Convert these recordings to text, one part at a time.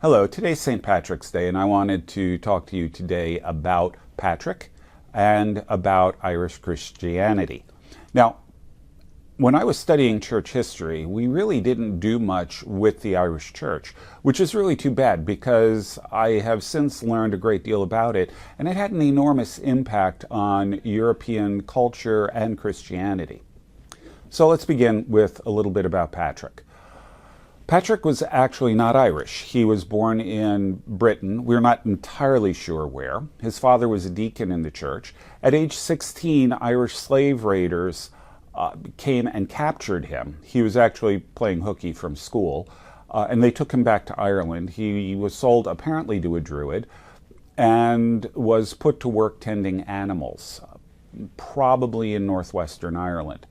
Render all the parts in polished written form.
Hello, today's St. Patrick's Day, and I wanted to talk to you today about Patrick and about Irish Christianity. Now, when I was studying church history, we really didn't do much with the Irish church, which is really too bad because I have since learned a great deal about it, and it had an enormous impact on European culture and Christianity. So let's begin with a little bit about Patrick. Patrick was actually not Irish. He was born in Britain. We're not entirely sure where. His father was a deacon in the church. At age 16, Irish slave raiders came and captured him. He was actually playing hooky from school, and they took him back to Ireland. He was sold apparently to a druid and was put to work tending animals, probably in northwestern Ireland.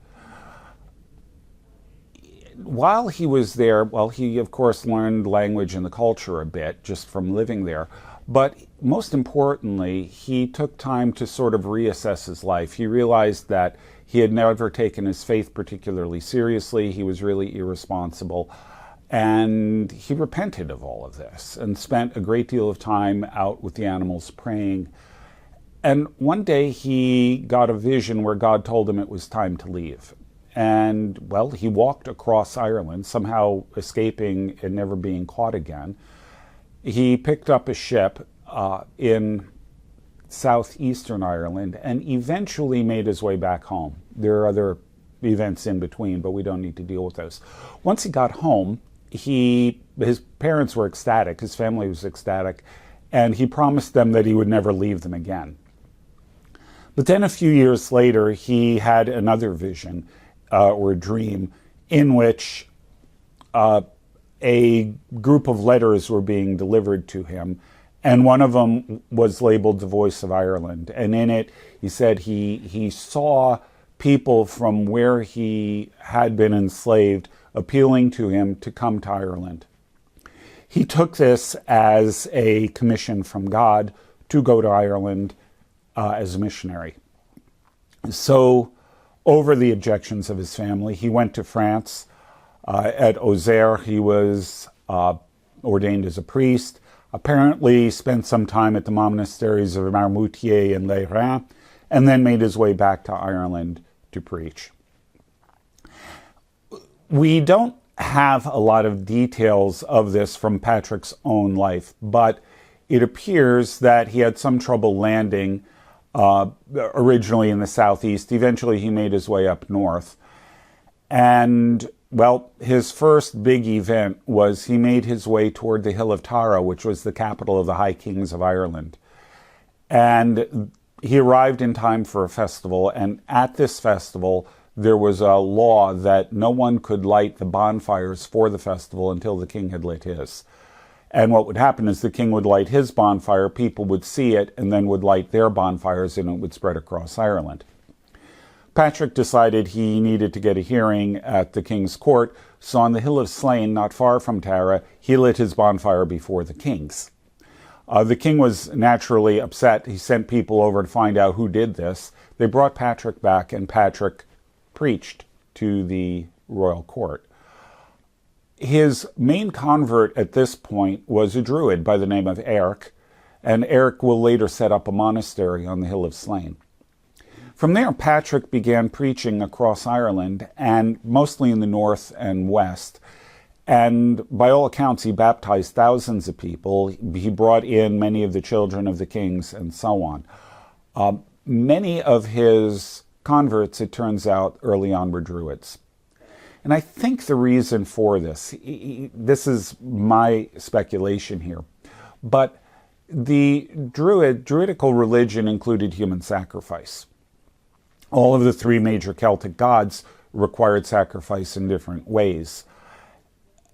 While he was there, well, he of course learned language and the culture a bit just from living there, but most importantly, he took time to sort of reassess his life. He realized that he had never taken his faith particularly seriously. He was really irresponsible, and he repented of all of this and spent a great deal of time out with the animals praying. And one day he got a vision where God told him it was time to leave. And, well, he walked across Ireland, somehow escaping and never being caught again. He picked up a ship in southeastern Ireland and eventually made his way back home. There are other events in between, but we don't need to deal with those. Once he got home, his parents were ecstatic, his family was ecstatic, and he promised them that he would never leave them again. But then a few years later, he had another vision, or a dream, in which a group of letters were being delivered to him, and one of them was labeled The Voice of Ireland. And in it, he said he saw people from where he had been enslaved appealing to him to come to Ireland. He took this as a commission from God to go to Ireland as a missionary. So, over the objections of his family, he went to France. At Auxerre, he was ordained as a priest, apparently spent some time at the monasteries of Marmoutier and Les Reins, and then made his way back to Ireland to preach. We don't have a lot of details of this from Patrick's own life, but it appears that he had some trouble landing originally in the southeast. Eventually he made his way up north. And, well, his first big event was he made his way toward the Hill of Tara, which was the capital of the High Kings of Ireland. And he arrived in time for a festival, and at this festival there was a law that no one could light the bonfires for the festival until the king had lit his. And what would happen is the king would light his bonfire, people would see it, and then would light their bonfires, and it would spread across Ireland. Patrick decided he needed to get a hearing at the king's court, so on the Hill of Slane, not far from Tara, he lit his bonfire before the king's. The king was naturally upset. He sent people over to find out who did this. They brought Patrick back, and Patrick preached to the royal court. His main convert at this point was a druid by the name of Eric, and Eric will later set up a monastery on the Hill of Slane. From there, Patrick began preaching across Ireland, and mostly in the north and west, and by all accounts he baptized thousands of people. He brought in many of the children of the kings and so on. Many of his converts, it turns out, early on were druids. And I think the reason for this is my speculation here, but the druidical religion included human sacrifice. All of the three major Celtic gods required sacrifice in different ways.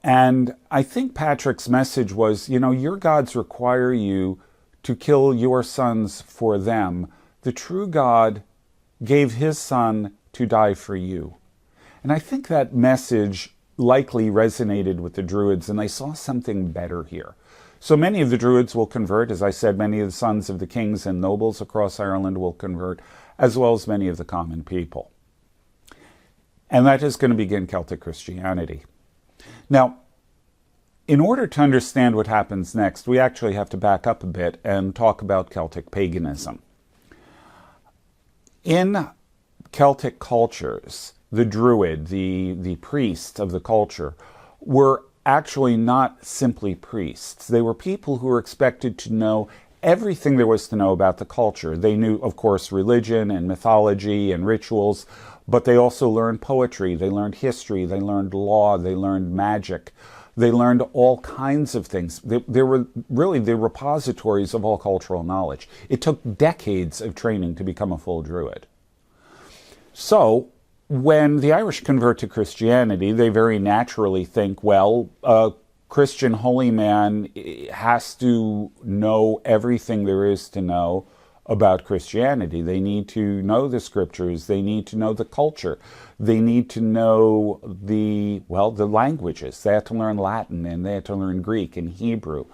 And I think Patrick's message was, your gods require you to kill your sons for them. The true God gave his son to die for you. And I think that message likely resonated with the Druids, and they saw something better here. So many of the Druids will convert. As I said, many of the sons of the kings and nobles across Ireland will convert, as well as many of the common people. And that is going to begin Celtic Christianity. Now, In order to understand what happens next, we actually have to back up a bit and talk about Celtic paganism. In Celtic cultures, the druid, the priest of the culture, were actually not simply priests. They were people who were expected to know everything there was to know about the culture. They knew, of course, religion and mythology and rituals, but they also learned poetry, they learned history, they learned law, they learned magic. They learned all kinds of things. They were really the repositories of all cultural knowledge. It took decades of training to become a full druid. So, when the Irish convert to Christianity, they very naturally think, well, a Christian holy man has to know everything there is to know about Christianity. They need to know the scriptures. They need to know the culture. They need to know the languages. They have to learn Latin, and they have to learn Greek and Hebrew.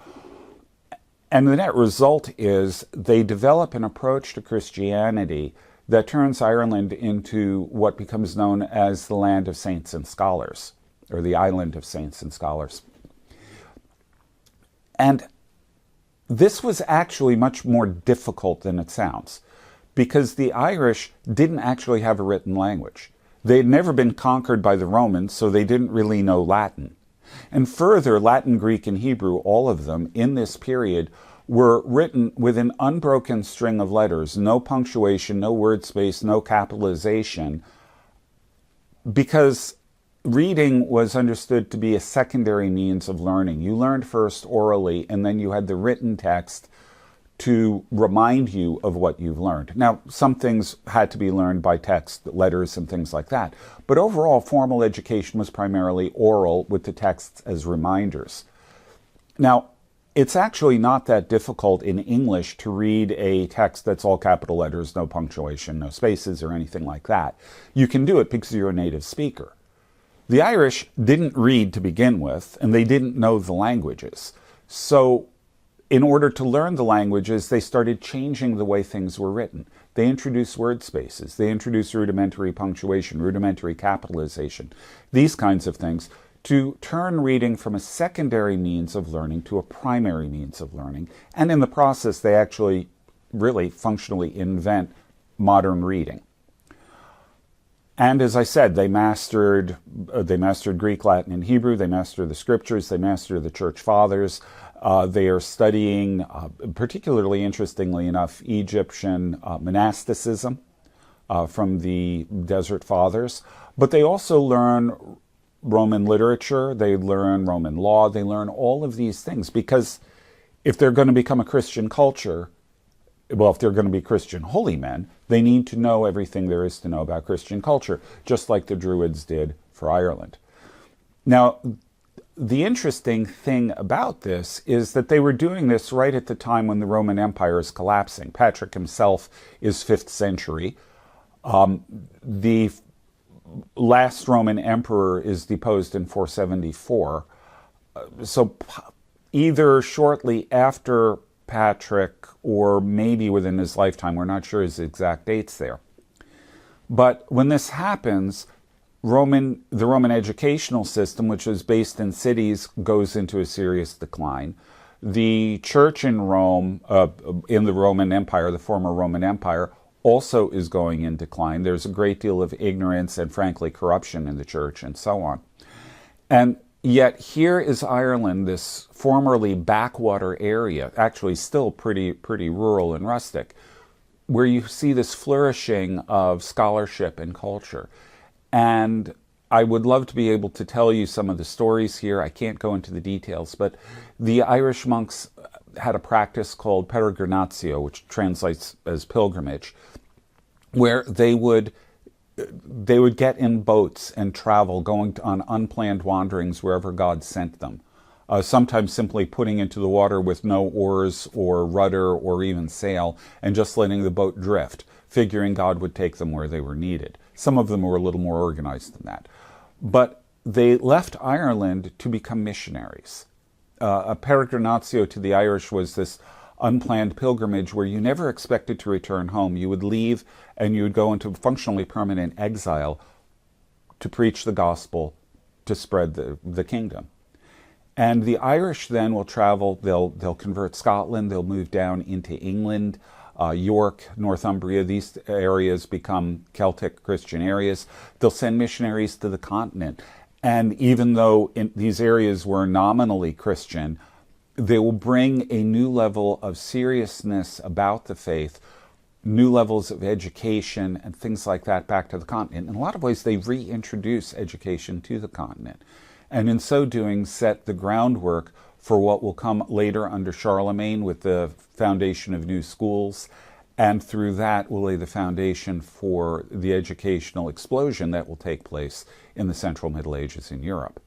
And the net result is they develop an approach to Christianity that turns Ireland into what becomes known as the land of saints and scholars, or the island of saints and scholars. And this was actually much more difficult than it sounds, because the Irish didn't actually have a written language. They had never been conquered by the Romans, so they didn't really know Latin. And further, Latin, Greek, and Hebrew, all of them, in this period, were written with an unbroken string of letters, no punctuation, no word space, no capitalization, because reading was understood to be a secondary means of learning. You learned first orally, and then you had the written text to remind you of what you've learned. Now, some things had to be learned by text, letters, and things like that. But overall, formal education was primarily oral, with the texts as reminders. Now, it's actually not that difficult in English to read a text that's all capital letters, no punctuation, no spaces, or anything like that. You can do it because you're a native speaker. The Irish didn't read to begin with, and they didn't know the languages. So in order to learn the languages, they started changing the way things were written. They introduced word spaces. They introduced rudimentary punctuation, rudimentary capitalization, these kinds of things, to turn reading from a secondary means of learning to a primary means of learning. And in the process, they actually really functionally invent modern reading. And as I said, they mastered Greek, Latin, and Hebrew. They mastered the scriptures. They mastered the church fathers. They are studying, particularly interestingly enough, Egyptian monasticism from the Desert Fathers. But they also learn Roman literature. They learn Roman law. They learn all of these things because if they're going to become a Christian culture, well, if they're going to be Christian holy men, they need to know everything there is to know about Christian culture, just like the Druids did for Ireland. Now, the interesting thing about this is that they were doing this right at the time when the Roman Empire is collapsing. Patrick himself is 5th century. The last Roman emperor is deposed in 474. So either shortly after Patrick or maybe within his lifetime, we're not sure his exact dates there. But when this happens, the Roman educational system, which is based in cities, goes into a serious decline. The church in Rome, in the Roman Empire, the former Roman Empire, also is going in decline. There's a great deal of ignorance and, frankly, corruption in the church and so on. And yet here is Ireland, this formerly backwater area, actually still pretty rural and rustic, where you see this flourishing of scholarship and culture. And I would love to be able to tell you some of the stories here. I can't go into the details, but the Irish monks had a practice called peregrinatio, which translates as pilgrimage, where they would get in boats and travel, going on unplanned wanderings wherever God sent them. Sometimes simply putting into the water with no oars or rudder or even sail, and just letting the boat drift, figuring God would take them where they were needed. Some of them were a little more organized than that. But they left Ireland to become missionaries. A peregrinatio to the Irish was this unplanned pilgrimage where you never expected to return home. You would leave and you would go into functionally permanent exile to preach the gospel, to spread the kingdom. And the Irish then will travel, they'll convert Scotland, they'll move down into England, York, Northumbria, these areas become Celtic Christian areas. They'll send missionaries to the continent. And even though these areas were nominally Christian, they will bring a new level of seriousness about the faith, new levels of education and things like that back to the continent. In a lot of ways, they reintroduce education to the continent. And in so doing, set the groundwork for what will come later under Charlemagne with the foundation of new schools. And through that will lay the foundation for the educational explosion that will take place in the Central Middle Ages in Europe.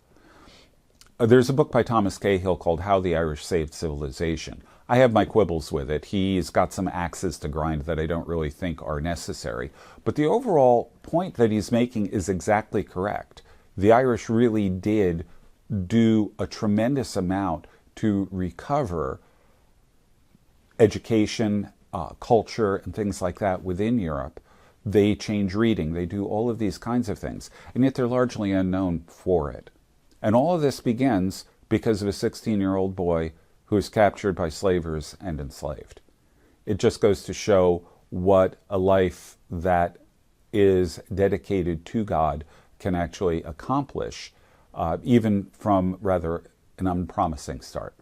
There's a book by Thomas Cahill called How the Irish Saved Civilization. I have my quibbles with it. He's got some axes to grind that I don't really think are necessary. But the overall point that he's making is exactly correct. The Irish really did do a tremendous amount to recover education, culture, and things like that within Europe. They change reading. They do all of these kinds of things. And yet they're largely unknown for it. And all of this begins because of a 16-year-old boy who is captured by slavers and enslaved. It just goes to show what a life that is dedicated to God can actually accomplish, even from rather an unpromising start.